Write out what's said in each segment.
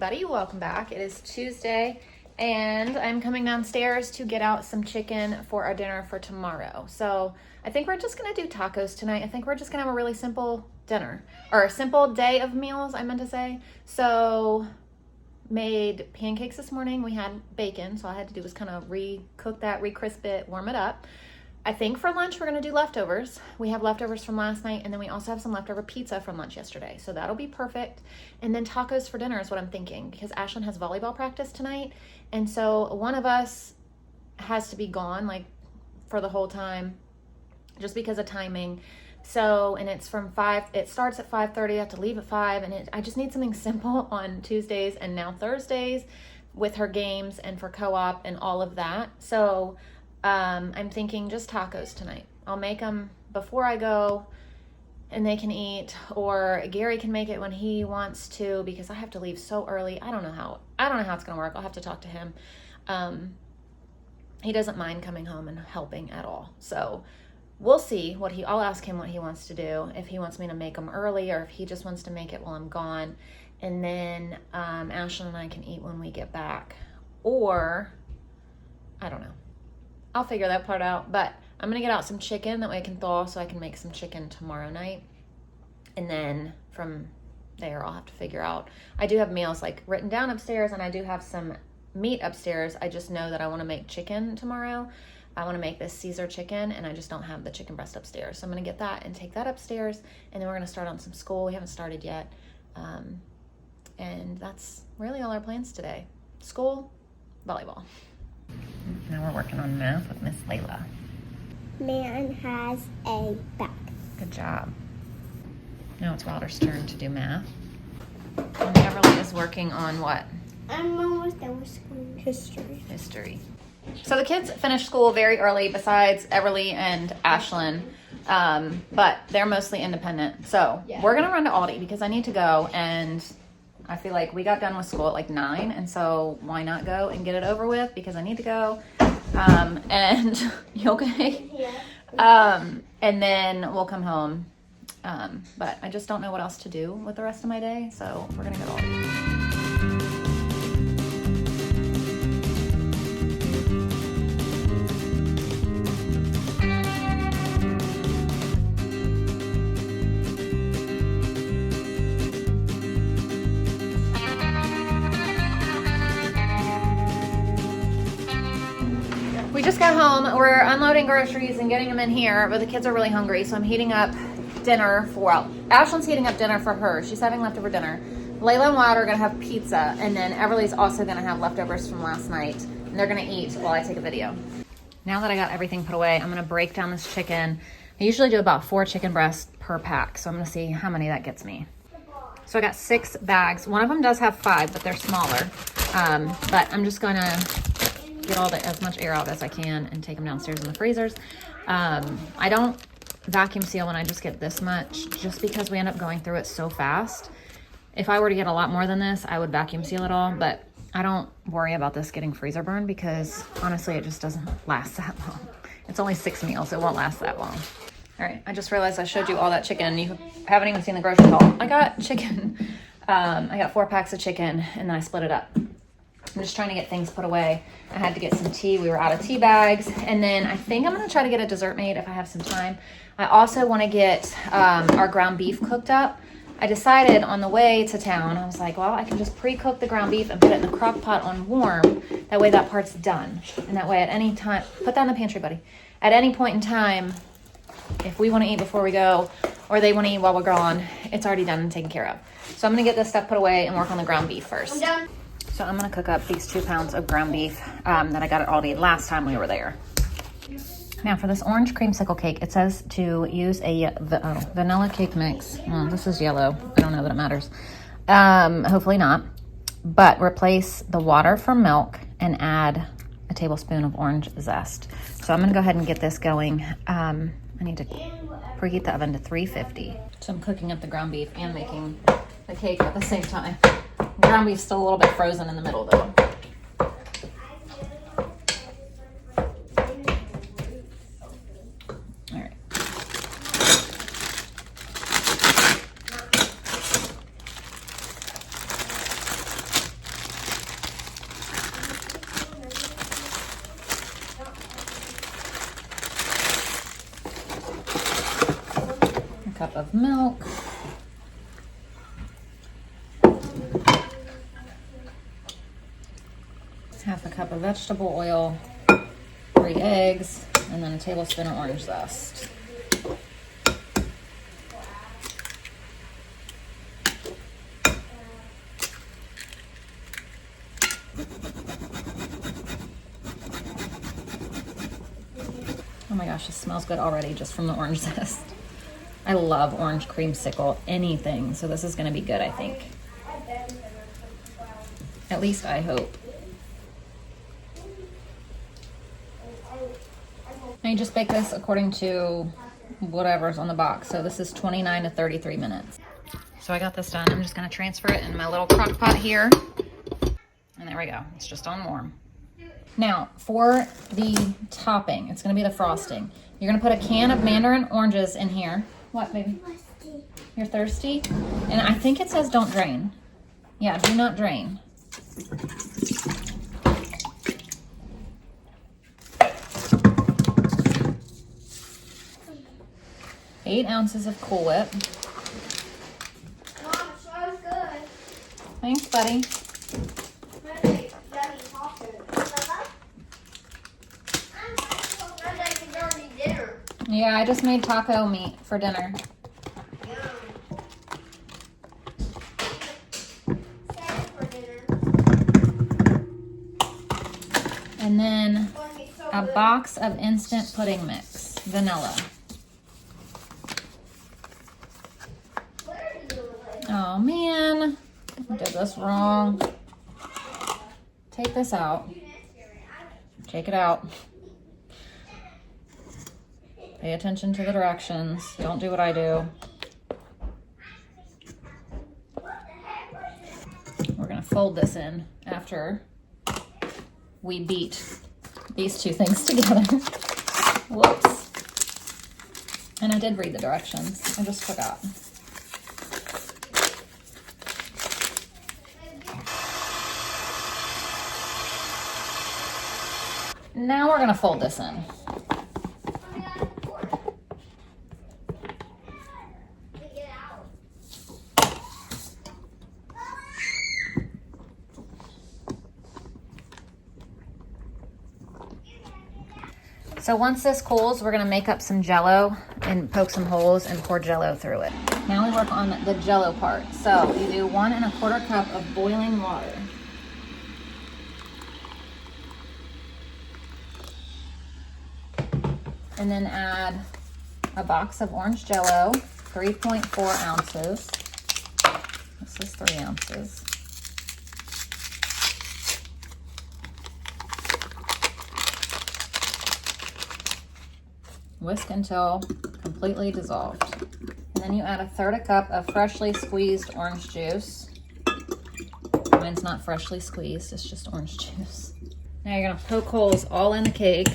everybody, welcome back. It is Tuesday and I'm coming downstairs to get out some chicken for our dinner for tomorrow. So I think we're just gonna do tacos tonight. I think we're just gonna have a really simple dinner, or a simple day of meals, I meant to say. So made pancakes this morning. We had bacon, so all I had to do was kind of re-cook that, re-crisp it, warm it up. I think for lunch we're gonna do leftovers. We have leftovers from last night, and then we also have some leftover pizza from lunch yesterday. So that'll be perfect. And then tacos for dinner is what I'm thinking, because Ashlyn has volleyball practice tonight. And so one of us has to be gone like for the whole time, just because of timing. So, and it's from 5, it starts at 5:30, I have to leave at 5, and I just need something simple on Tuesdays and now Thursdays with her games and for co-op and all of that. So I'm thinking just tacos tonight. I'll make them before I go and they can eat, or Gary can make it when he wants to, because I have to leave so early. I don't know how it's gonna work. I'll have to talk to him. He doesn't mind coming home and helping at all. So we'll see I'll ask him what he wants to do, if he wants me to make them early or if he just wants to make it while I'm gone. And then Ashlyn and I can eat when we get back, or I don't know. I'll figure that part out, but I'm gonna get out some chicken, that way I can thaw so I can make some chicken tomorrow night. And then from there, I'll have to figure out. I do have meals like written down upstairs, and I do have some meat upstairs. I just know that I wanna make chicken tomorrow. I wanna make this Caesar chicken, and I just don't have the chicken breast upstairs. So I'm gonna get that and take that upstairs, and then we're gonna start on some school. We haven't started yet. And that's really all our plans today. School, volleyball. Now we're working on math with Miss Layla. Man has a back. Good job. Now it's Wilder's turn to do math. And Everly is working on what? I'm almost done with school. History. So the kids finished school very early, besides Everly and Ashlyn. But they're mostly independent. So we're going to run to Aldi because I need to go, and I feel like we got done with school at like 9, and so why not go and get it over with, because I need to go. And you okay? Yeah. And then we'll come home. But I just don't know what else to do with the rest of my day, so we're gonna go to Aldi. We just got home. We're unloading groceries and getting them in here, but the kids are really hungry, so I'm heating up dinner Ashlyn's heating up dinner for her. She's having leftover dinner. Layla and Wilder are gonna have pizza, and then Everly's also gonna have leftovers from last night, and they're gonna eat while I take a video. Now that I got everything put away, I'm gonna break down this chicken. I usually do about 4 chicken breasts per pack, so I'm gonna see how many that gets me. So I got 6 bags. One of them does have 5, but they're smaller. But I'm just gonna get as much air out as I can and take them downstairs in the freezers. I don't vacuum seal when I just get this much, just because we end up going through it so fast. If I were to get a lot more than this, I would vacuum seal it all, but I don't worry about this getting freezer burn, because honestly it just doesn't last that long. It's only 6 meals, it won't last that long. All right, I just realized I showed you all that chicken. You haven't even seen the grocery haul. I got chicken. I got 4 packs of chicken, and then I split it up. I'm just trying to get things put away. I had to get some tea. We were out of tea bags. And then I think I'm going to try to get a dessert made if I have some time. I also want to get our ground beef cooked up. I decided on the way to town, I was like, well, I can just pre-cook the ground beef and put it in the crock pot on warm. That way that part's done. And that way at any time, put that in the pantry, buddy. At any point in time, if we want to eat before we go, or they want to eat while we're gone, it's already done and taken care of. So I'm going to get this stuff put away and work on the ground beef first. I'm done. So I'm going to cook up these 2 pounds of ground beef that I got at Aldi last time we were there. Now for this orange creamsicle cake, it says to use a vanilla cake mix. Well, this is yellow. I don't know that it matters. Hopefully not. But replace the water for milk and add a tablespoon of orange zest. So I'm going to go ahead and get this going. I need to preheat the oven to 350. So I'm cooking up the ground beef and making the cake at the same time. Ground beef's still a little bit frozen in the middle though. All right. cup of milk. Half a cup of vegetable oil, 3 eggs, and then a tablespoon of orange zest. Oh my gosh, this smells good already just from the orange zest. I love orange creamsicle, anything, so this is gonna be good, I think. At least I hope. And you just bake this according to whatever's on the box. So this is 29 to 33 minutes. So I got this done. I'm just gonna transfer it in my little crock pot here. And there we go, it's just on warm. Now for the topping, it's gonna be the frosting. You're gonna put a can of mandarin oranges in here. What, baby? Thirsty. You're thirsty? And I think it says don't drain. Yeah, do not drain. Eight ounces of Cool Whip. Mom, it smells good. Thanks, buddy. Really yummy tacos. I'm like it's already dinner. Yeah, I just made taco meat for dinner. Yum. Salad for dinner. And then Gonna be so a good. box of instant pudding mix, vanilla. Where is it? Oh man, I did this wrong. Take this out. Take it out. Pay attention to the directions. Don't do what I do. We're gonna fold this in after we beat these two things together. Whoops. And I did read the directions. I just forgot. Now we're gonna fold this in. So once this cools, we're gonna make up some Jell-O and poke some holes and pour Jell-O through it. Now we work on the Jell-O part. So you do 1 1/4 cup of boiling water. And then add a box of orange Jell-O, 3.4 ounces. This is 3 ounces. Whisk until completely dissolved. And then you add 1/3 cup of freshly squeezed orange juice. Mine's not freshly squeezed, it's just orange juice. Now you're gonna poke holes all in the cake.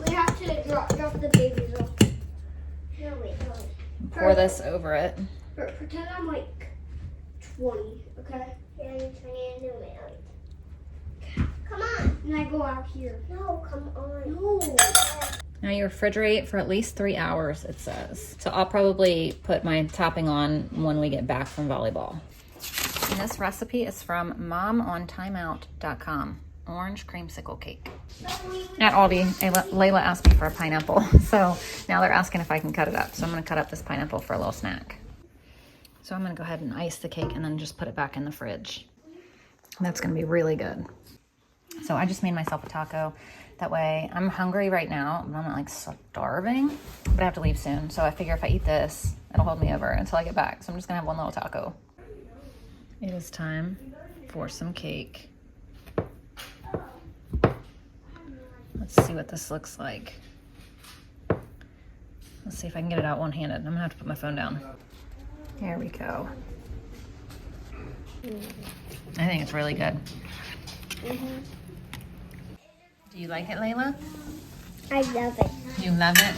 We have to drop the babies off. No, wait. Pour this over it. Pretend I'm like 20, okay? Yeah, you're 20 and do it. Come on. And I go out here. No, come on. No. Now you refrigerate for at least 3 hours, it says. So I'll probably put my topping on when we get back from volleyball. And this recipe is from momontimeout.com. Orange creamsicle cake. At Aldi, Layla asked me for a pineapple. So now they're asking if I can cut it up. So I'm gonna cut up this pineapple for a little snack. So I'm gonna go ahead and ice the cake and then just put it back in the fridge. That's gonna be really good. So I just made myself a taco. That way I'm hungry right now, but I'm not like starving, but I have to leave soon. So I figure if I eat this, it'll hold me over until I get back. So I'm just gonna have one little taco. It is time for some cake. Let's see what this looks like. Let's see if I can get it out one-handed. I'm gonna have to put my phone down. Here we go. I think it's really good. Do you like it, Layla? I love it. You love it?